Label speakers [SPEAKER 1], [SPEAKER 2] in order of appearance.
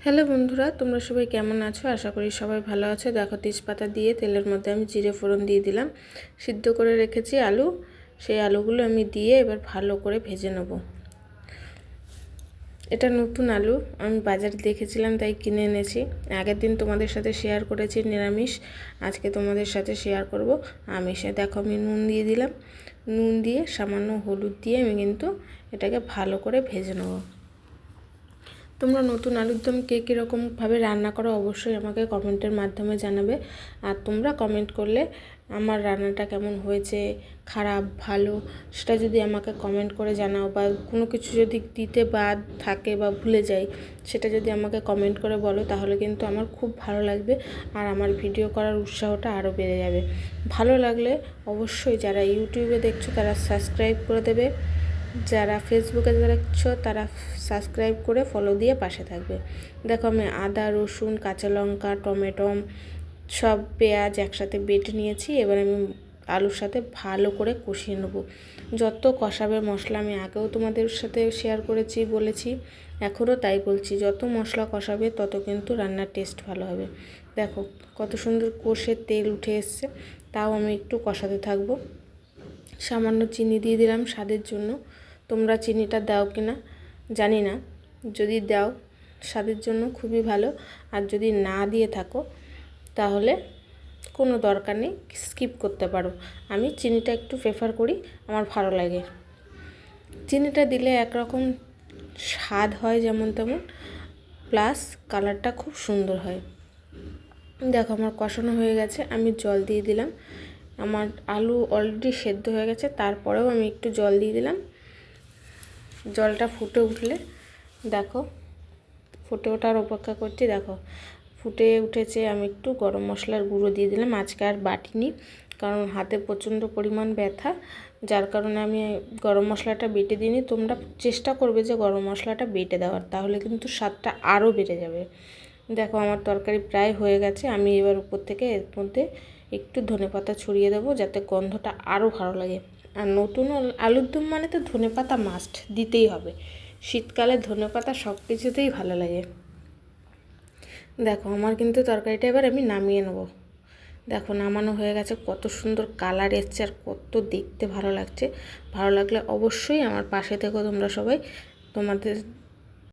[SPEAKER 1] Hello বন্ধুরা, তোমরা সবাই কেমন আছো? আশা করি সবাই ভালো আছো। দেখো, তেজপাতা দিয়ে তেলের মধ্যে আমি জিরে ফোড়ন দিয়ে দিলাম। সিদ্ধ করে রেখেছি আলু, সেই আলুগুলো আমি দিয়ে এবার ভালো করে ভেজে নেব। এটা নতুন আলু, আমি বাজারে দেখেছিলাম তাই কিনে এনেছি। আগের দিন তোমাদের সাথে শেয়ার করেছি নিরামিষ, আজকে তোমাদের সাথে শেয়ার করব আমিষে। দেখো, আমি নুন দিয়ে দিলাম। নুন দিয়ে সামান্য হলুদ দিয়ে আমি কিন্তু এটাকে ভালো করে ভেজে নেব। তোমরা নতুন আলুর দম কে কীরকমভাবে রান্না করো অবশ্যই আমাকে কমেন্টের মাধ্যমে জানাবে। আর তোমরা কমেন্ট করলে আমার রান্নাটা কেমন হয়েছে, খারাপ, ভালো, সেটা যদি আমাকে কমেন্ট করে জানাও, বা কোনো কিছু যদি দিতে বাদ থাকে বা ভুলে যাই সেটা যদি আমাকে কমেন্ট করে বলো, তাহলে কিন্তু আমার খুব ভালো লাগবে আর আমার ভিডিও করার উৎসাহটা আরও বেড়ে যাবে। ভালো লাগলে অবশ্যই যারা ইউটিউবে দেখছো তারা সাবস্ক্রাইব করে দেবে, যারা ফেসবুকে দেখছো তারা সাবস্ক্রাইব করে ফলো দিয়ে পাশে থাকবে। দেখো, আমি আদা, রসুন, কাঁচা লঙ্কা, টমেটো, সব পেঁয়াজ একসাথে বেটে নিয়েছি। এবার আমি আলুর সাথে ভালো করে কষিয়ে নেব। যত কষাবে মশলা, আমি আগেও তোমাদের সাথে শেয়ার করেছি, বলেছি, এখনও তাই বলছি, যত মশলা কষাবে তত কিন্তু রান্নার টেস্ট ভালো হবে। দেখো কত সুন্দর কষে তেল উঠে এসছে, তাও আমি একটু কষাতে থাকবো। সামান্য চিনি দিয়ে দিলাম স্বাদের জন্য। তোমরা চিনিটা দাও কি না জানি না, যদি দাও স্বাদের জন্য খুবই ভালো, আর যদি না দিয়ে থাকো তাহলে কোনো দরকার নেই, স্কিপ করতে পারো। আমি চিনিটা একটু প্রেফার করি, আমার ভালো লাগে। চিনিটা দিলে একরকম স্বাদ হয় যেমন তেমন, প্লাস কালারটা খুব সুন্দর হয়। দেখো, আমার কষানো হয়ে গেছে, আমি জল দিয়ে দিলাম। আমার আলু অলরেডি সেদ্ধ হয়ে গেছে, তারপরেও আমি একটু জল দিয়ে দিলাম। জলটা ফুটে উঠলে, দেখো ফুটে ওঠার অপেক্ষা করছি, দেখো ফুটে উঠেছে। আমি একটু গরম মশলার গুঁড়ো দিয়ে দিলাম। আজকে আর বাটিনি, কারণ হাতে প্রচণ্ড পরিমাণ ব্যথা, যার কারণে আমি গরম মশলাটা বেটে দিইনি। তোমরা চেষ্টা করবে যে গরম মশলাটা বেটে দেওয়ার, তাহলে কিন্তু স্বাদটা আরও বেড়ে যাবে। দেখো, আমার তরকারি প্রায় হয়ে গেছে। আমি এবার উপর থেকে এর মধ্যে একটু ধনেপাতা ছড়িয়ে দেবো, যাতে গন্ধটা আরও ভালো লাগে। আর নতুন আলুর দম মানে তো ধনেপাতা মাস্ট দিতেই হবে। শীতকালে ধনেপাতা সব কিছুতেই ভালো লাগে। দেখো, আমার কিন্তু তরকারিটা এবার আমি নামিয়ে নেব। দেখো, নামানো হয়ে গেছে, কত সুন্দর কালার এসছে আর কত দেখতে ভালো লাগছে। ভালো লাগলে অবশ্যই আমার পাশে থেকো তোমরা সবাই। তোমাদের